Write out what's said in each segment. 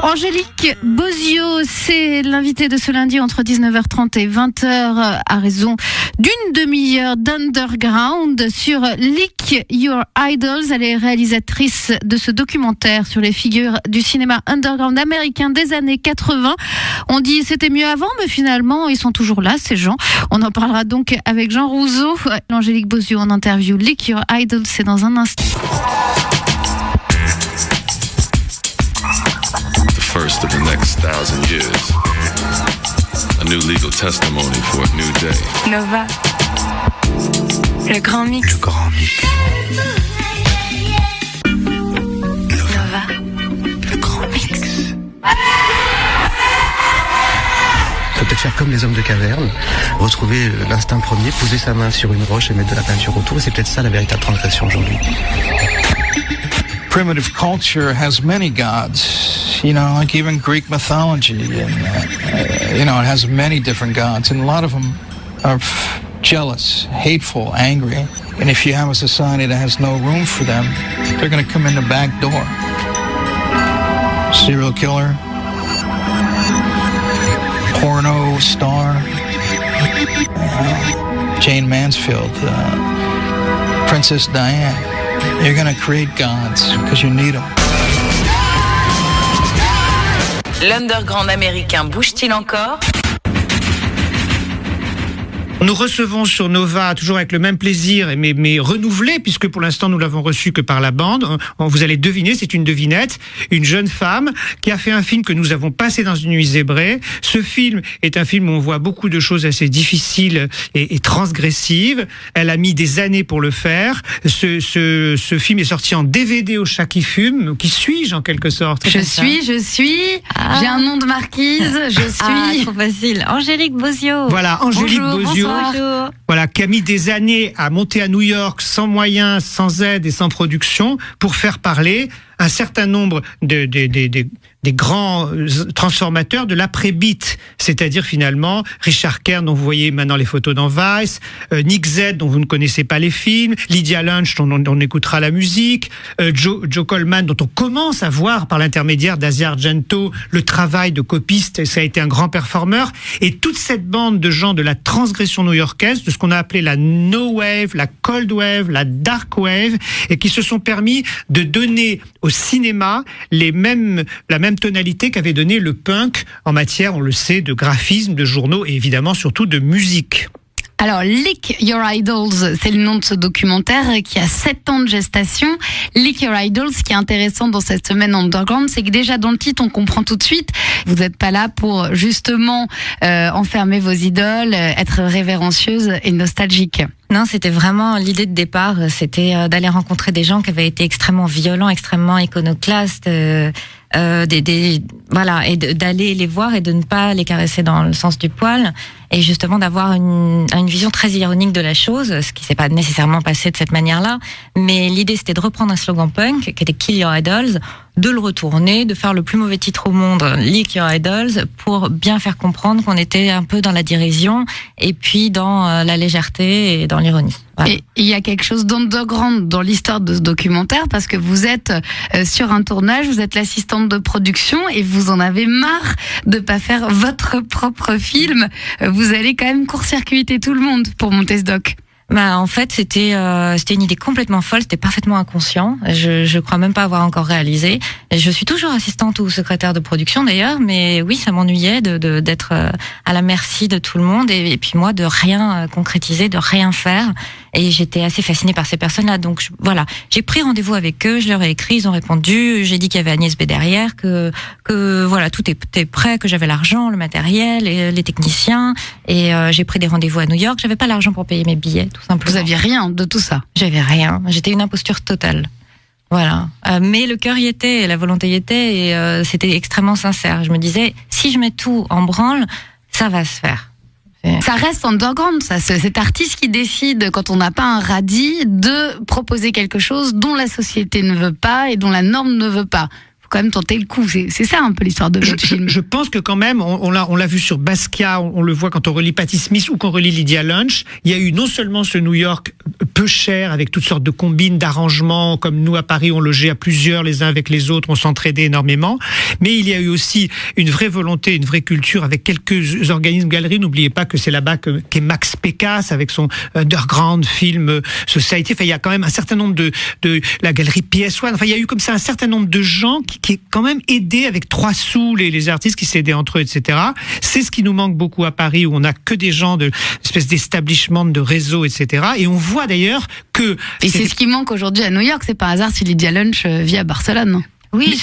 Angélique Bozio, c'est l'invité de ce lundi entre 19h30 et 20h à raison d'une demi-heure d'Underground sur Lick Your Idols. Elle est réalisatrice de ce documentaire sur les figures du cinéma underground américain des années 80. On dit c'était mieux avant, mais finalement ils sont toujours là, ces gens. On en parlera donc avec Jean Rouzeau. Angélique Bozio en interview. Lick Your Idols, c'est dans un instant. First of the next 1,000 years. A new legal testimony for a new day. Nova. Le grand mix. Le grand mix. Nova. Le grand mix. Ça peut peut-être faire comme les hommes de caverne, retrouver l'instinct premier, poser sa main sur une roche et mettre de la peinture autour. Et c'est peut-être ça la véritable translation aujourd'hui. Primitive culture has many gods, you know, like even Greek mythology, and you know, it has many different gods, and a lot of them are jealous, hateful, angry. And if you have a society that has no room for them, they're going to come in the back door. Serial killer, porno star, Jane Mansfield, Princess Diane. You're gonna create gods because you need them. L'underground américain bouge-t-il encore ? Nous recevons sur Nova, toujours avec le même plaisir, mais renouvelé, puisque pour l'instant nous l'avons reçu que par la bande. Vous allez deviner, c'est une devinette, une jeune femme qui a fait un film que nous avons passé dans une nuit zébrée. Ce film est un film où on voit beaucoup de choses assez difficiles et transgressives. Elle a mis des années pour le faire. Ce film est sorti en DVD au Chat qui fume. Qui suis-je en quelque sorte ? Je suis. J'ai un nom de marquise. Je suis. Trop facile. Angélique Bozio. Voilà, Angélique Bozio. Bonjour. Voilà, qui a mis des années à monter à New York sans moyens, sans aide et sans production pour faire parler un certain nombre des grands transformateurs de l'après-beat, c'est-à-dire finalement Richard Kern dont vous voyez maintenant les photos dans Vice, Nick Z dont vous ne connaissez pas les films, Lydia Lunch dont on écoutera la musique, Joe Coleman dont on commence à voir par l'intermédiaire d'Asia Argento le travail de copiste, ça a été un grand performeur, et toute cette bande de gens de la transgression new-yorkaise, de ce qu'on a appelé la No Wave, la Cold Wave, la Dark Wave, et qui se sont permis de donner au cinéma la même tonalité qu'avait donné le punk en matière, on le sait, de graphisme, de journaux et évidemment surtout de musique. Alors, Lick Your Idols, c'est le nom de ce documentaire qui a 7 ans de gestation. Lick Your Idols, ce qui est intéressant dans cette semaine underground, c'est que déjà dans le titre, on comprend tout de suite, vous n'êtes pas là pour justement enfermer vos idoles, être révérencieuse et nostalgique. Non, c'était vraiment l'idée de départ, c'était d'aller rencontrer des gens qui avaient été extrêmement violents, extrêmement iconoclastes, voilà, et d'aller les voir et de ne pas les caresser dans le sens du poil, et justement d'avoir une vision très ironique de la chose, ce qui s'est pas nécessairement passé de cette manière-là, mais l'idée c'était de reprendre un slogan punk qui était Kill Your Idols, de le retourner, de faire le plus mauvais titre au monde, Lick Your Idols, pour bien faire comprendre qu'on était un peu dans la dérision et puis dans la légèreté et dans l'ironie. Voilà. Et il y a quelque chose d'underground dans l'histoire de ce documentaire parce que vous êtes sur un tournage, vous êtes l'assistante de production et vous en avez marre de pas faire votre propre film. Vous allez quand même court-circuiter tout le monde pour monter ce doc. Bah, en fait, c'était une idée complètement folle, c'était parfaitement inconscient. Je crois même pas avoir encore réalisé. Et je suis toujours assistante ou secrétaire de production d'ailleurs, mais oui, ça m'ennuyait d'être à la merci de tout le monde et puis moi de rien concrétiser, de rien faire. Et j'étais assez fascinée par ces personnes-là. Donc voilà, j'ai pris rendez-vous avec eux, je leur ai écrit, ils ont répondu. J'ai dit qu'il y avait Agnès B derrière, que voilà, tout était prêt, que j'avais l'argent, le matériel, et les techniciens. Et j'ai pris des rendez-vous à New York. J'avais pas l'argent pour payer mes billets, tout simplement. Vous aviez rien de tout ça? J'avais rien. J'étais une imposture totale. Voilà. Mais le cœur y était, et la volonté y était, et c'était extrêmement sincère. Je me disais, si je mets tout en branle, ça va se faire. Ça reste underground, ça. Cet artiste qui décide, quand on n'a pas un radis, de proposer quelque chose dont la société ne veut pas et dont la norme ne veut pas. faut quand même tenter le coup. C'est ça un peu l'histoire de votre film. Je pense que quand même, on l'a vu sur Basquiat, on le voit quand on relit Patti Smith ou qu'on relit Lydia Lunch. Il y a eu non seulement ce New York peu cher, avec toutes sortes de combines, d'arrangements, comme nous à Paris, on logeait à plusieurs les uns avec les autres, on s'entraidait énormément. Mais il y a eu aussi une vraie volonté, une vraie culture avec quelques organismes, galeries. N'oubliez pas que c'est là-bas qu'est Max Pécasse avec son underground film Society. Enfin, il y a quand même un certain nombre de la galerie PS1. Enfin, il y a eu comme ça un certain nombre de gens qui quand même aidé avec 3 sous les artistes qui s'aidaient entre eux, etc. C'est ce qui nous manque beaucoup à Paris, où on n'a que des gens de espèce d'establishment, de réseau, etc. Et on voit d'ailleurs que... Et c'est ce qui manque aujourd'hui à New York. C'est par hasard si Lydia Lunch vit à Barcelone, non ? Oui,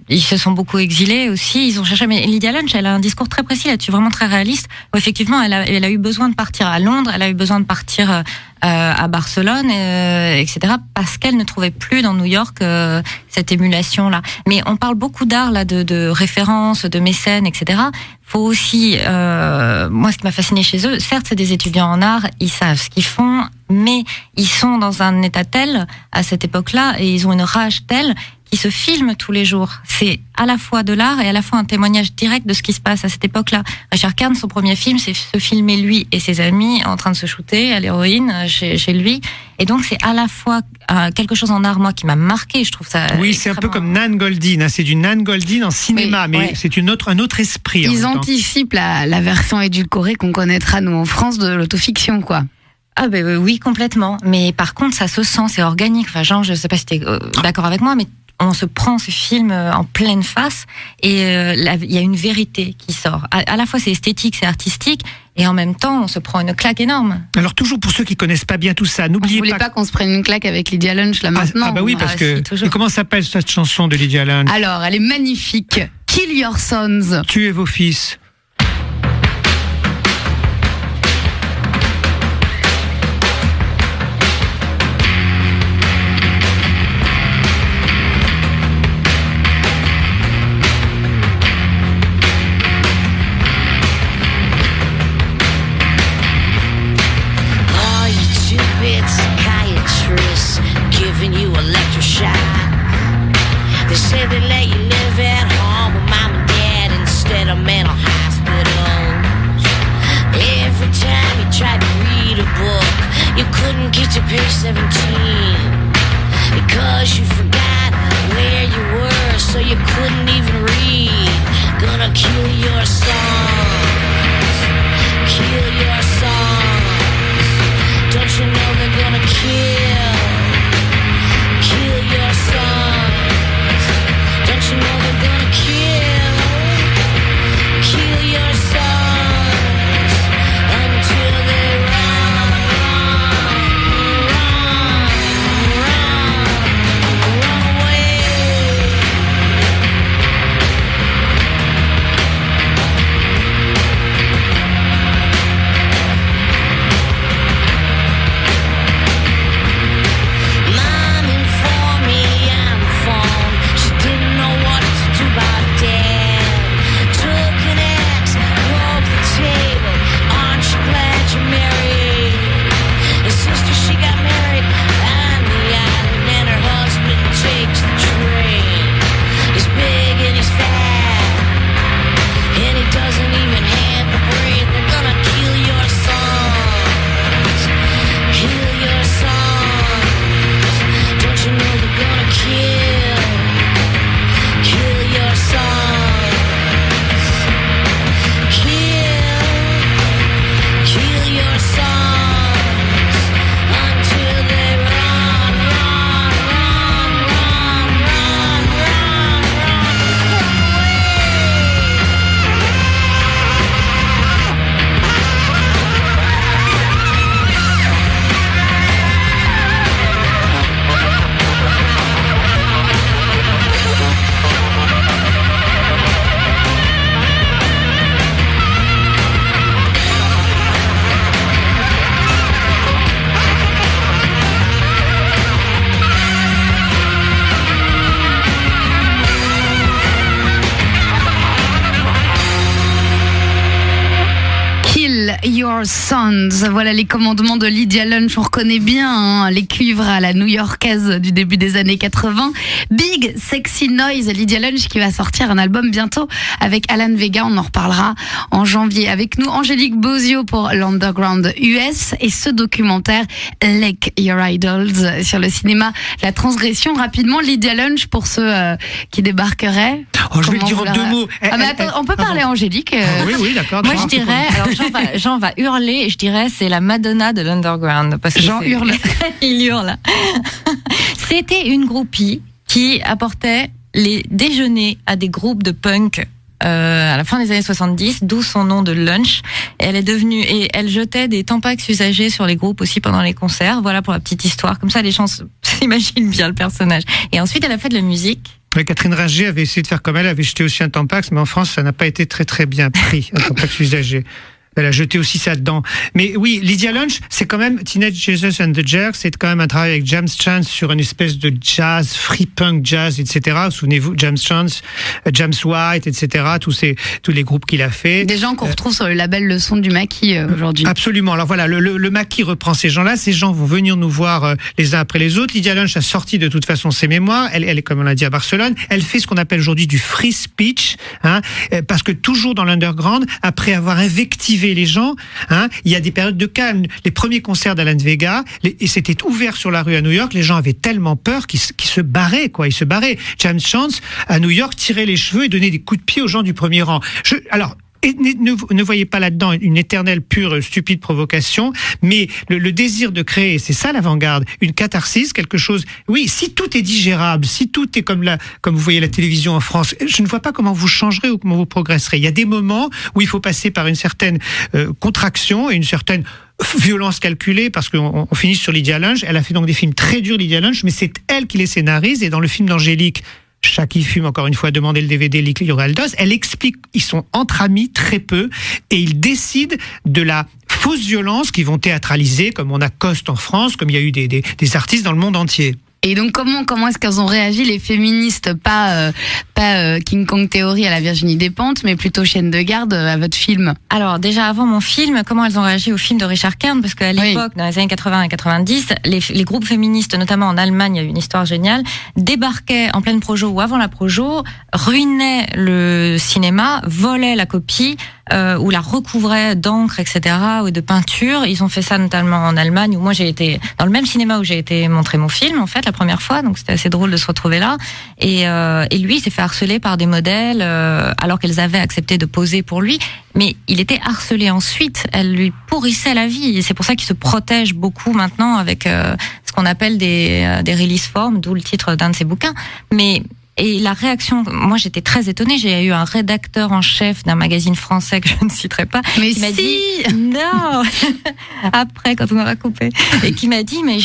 ils se sont beaucoup exilés aussi. Ils ont cherché. Mais Lydia Lunch, elle a un discours très précis là-dessus, vraiment très réaliste. Où effectivement, elle a eu besoin de partir à Londres, elle a eu besoin de partir à Barcelone, etc. Parce qu'elle ne trouvait plus dans New York cette émulation-là. Mais on parle beaucoup d'art là, de références, de mécènes, etc. Faut aussi, moi, ce qui m'a fasciné chez eux, certes, c'est des étudiants en art, ils savent ce qu'ils font, mais ils sont dans un état tel à cette époque-là et ils ont une rage telle qui se filment tous les jours. C'est à la fois de l'art et à la fois un témoignage direct de ce qui se passe à cette époque-là. Richard Kahn, son premier film, c'est se filmer lui et ses amis en train de se shooter à l'héroïne chez lui. Et donc c'est à la fois quelque chose en art, moi, qui m'a marqué. Je trouve ça. Oui, c'est un peu comme Nan Goldin. Hein. C'est du Nan Goldin en cinéma, oui, mais ouais. C'est un autre esprit. Ils anticipent la version édulcorée qu'on connaîtra nous en France de l'autofiction, quoi. Ah ben oui, complètement. Mais par contre, ça se sent, c'est organique. Enfin, Jean, je sais pas si t'es d'accord avec moi, mais on se prend ce film en pleine face et il y a une vérité qui sort. À la fois c'est esthétique, c'est artistique et en même temps on se prend une claque énorme. Alors toujours pour ceux qui connaissent pas bien tout ça, n'oubliez pas... Vous voulez pas qu'on se prenne une claque avec Lydia Lunch là maintenant? Ah bah oui, parce que... Et comment s'appelle cette chanson de Lydia Lunch? Alors, elle est magnifique. Kill Your Sons. Tuez vos fils. Page 17 because you forgot where you were, so you couldn't even read. Gonna kill your songs, kill your songs. Don't you know they're gonna kill your songs? Don't you know they're gonna kill your songs until they run away. Your Sons. Voilà les commandements de Lydia Lunch. On reconnaît bien les cuivres à la new-yorkaise du début des années 80. Big Sexy Noise, Lydia Lunch qui va sortir un album bientôt avec Alan Vega. On en reparlera en janvier. Avec nous, Angélique Bozio pour l'Underground US et ce documentaire Like Your Idols sur le cinéma La Transgression. Rapidement, Lydia Lunch pour ceux qui débarqueraient. Oh, je vais le dire en 2 mots. Mais attends, on peut parler à Angélique. Oui, d'accord. Moi, je dirais, alors Jean va hurler, et je dirais, c'est la Madonna de l'Underground. Parce que Jean hurle. Il hurle. C'était une groupie qui apportait les déjeuners à des groupes de punk à la fin des années 70, d'où son nom de Lunch. Elle est devenue, et elle jetait des Tampax usagés sur les groupes aussi pendant les concerts. Voilà pour la petite histoire. Comme ça, les gens s'imaginent bien le personnage. Et ensuite, elle a fait de la musique. Oui, Catherine Ringer avait essayé de faire comme elle avait jeté aussi un Tampax, mais en France, ça n'a pas été très très bien pris, un Tampax usagé. Elle a jeté aussi ça dedans. Mais oui, Lydia Lunch, c'est quand même Teenage Jesus and the Jerks, c'est quand même un travail avec James Chance sur une espèce de jazz, free punk jazz, etc. Souvenez-vous, James Chance, James White, etc. Tous les groupes qu'il a fait. Des gens qu'on retrouve sur le label Le Son du Maquis aujourd'hui. Absolument. Alors voilà, le Maquis reprend ces gens-là. Ces gens vont venir nous voir les uns après les autres. Lydia Lunch a sorti de toute façon ses mémoires. Elle est, comme on l'a dit, à Barcelone. Elle fait ce qu'on appelle aujourd'hui du free speech, parce que toujours dans l'underground, après avoir invectivé les gens, il y a des périodes de calme. Les premiers concerts d'Alan Vega, et c'était ouvert sur la rue à New York, les gens avaient tellement peur qu'ils se barraient, quoi. Ils se barraient. James Chance, à New York, tirait les cheveux et donnait des coups de pied aux gens du premier rang. Et ne voyez pas là-dedans une éternelle, pure, stupide provocation, mais le désir de créer, c'est ça l'avant-garde, une catharsis, quelque chose. Oui, si tout est digérable, si tout est comme vous voyez la télévision en France, je ne vois pas comment vous changerez ou comment vous progresserez. Il y a des moments où il faut passer par une certaine contraction et une certaine violence calculée, parce qu'on finit sur Lydia Lunch. Elle a fait donc des films très durs, Lydia Lunch, mais c'est elle qui les scénarise, et dans le film d'Angélique, Chaque fume, encore une fois, demandé le DVD Like Your Idols. Elle explique, ils sont entre amis très peu, et ils décident de la fausse violence qu'ils vont théâtraliser, comme on accoste en France, comme il y a eu des artistes dans le monde entier. Et donc comment est-ce qu'elles ont réagi, les féministes, pas King Kong Theory à la Virginie Despentes, mais plutôt Chienne de garde à votre film? Alors déjà avant mon film, comment elles ont réagi au film de Richard Kern? Parce qu'à l'époque, dans les années 80 et 90, les groupes féministes, notamment en Allemagne, il y a eu une histoire géniale, débarquaient en pleine projo ou avant la projo, ruinaient le cinéma, volaient la copie, ou la recouvraient d'encre, etc., ou de peinture. Ils ont fait ça notamment en Allemagne, où moi j'ai été dans le même cinéma où j'ai été montrer mon film, en fait, la première fois, donc c'était assez drôle de se retrouver là. Et lui, il s'est fait harceler par des modèles, alors qu'elles avaient accepté de poser pour lui, mais il était harcelé ensuite. Elles lui pourrissaient la vie, et c'est pour ça qu'il se protège beaucoup maintenant avec ce qu'on appelle des release forms, d'où le titre d'un de ses bouquins. Et la réaction, moi j'étais très étonnée, j'ai eu un rédacteur en chef d'un magazine français que je ne citerai pas, mais qui m'a dit non, après quand on aura coupé, et qui m'a dit mais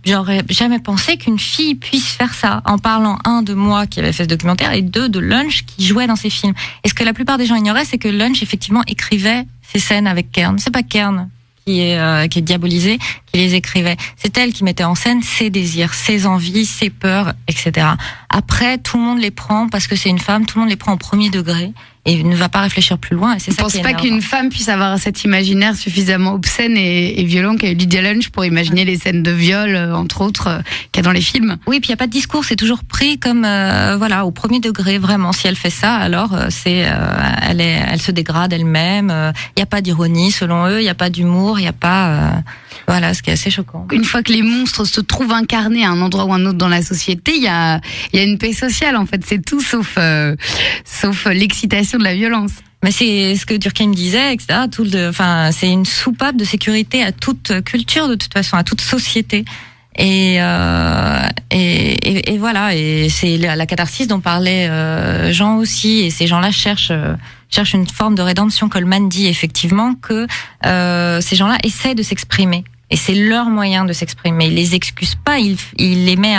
j'aurais jamais pensé qu'une fille puisse faire ça, en parlant de moi qui avait fait ce documentaire, et de Lunch qui jouait dans ses films. Et ce que la plupart des gens ignoraient, c'est que Lunch effectivement écrivait ces scènes avec Kern. C'est pas Kern qui est diabolisé, qui les écrivait. C'est elle qui mettait en scène ses désirs, ses envies, ses peurs, etc. Après, tout le monde les prend parce que c'est une femme, tout le monde les prend au premier degré et ne va pas réfléchir plus loin. Et c'est ça qui est énervant. Je pense pas qu'une femme puisse avoir cet imaginaire suffisamment obscène et violent qu'a eu Lydia Lunch pour imaginer les scènes de viol, entre autres, qu'il y a dans les films. Oui, puis il n'y a pas de discours, c'est toujours pris comme au premier degré, vraiment. Si elle fait ça, alors elle se dégrade elle-même. Il n'y a pas d'ironie, selon eux, il n'y a pas d'humour, il n'y a pas... Voilà, ce qui est assez choquant. Une fois que les monstres se trouvent incarnés à un endroit ou un autre dans la société, il y a une paix sociale, en fait. C'est tout sauf l'excitation de la violence. Mais c'est ce que Durkheim disait, etc. C'est une soupape de sécurité à toute culture, de toute façon, à toute société. Et voilà. Et c'est la catharsis dont parlait Jean aussi. Et ces gens-là cherchent une forme de rédemption. Coleman dit effectivement que ces gens-là essaient de s'exprimer. Et c'est leur moyen de s'exprimer. Ils les excusent pas, il les met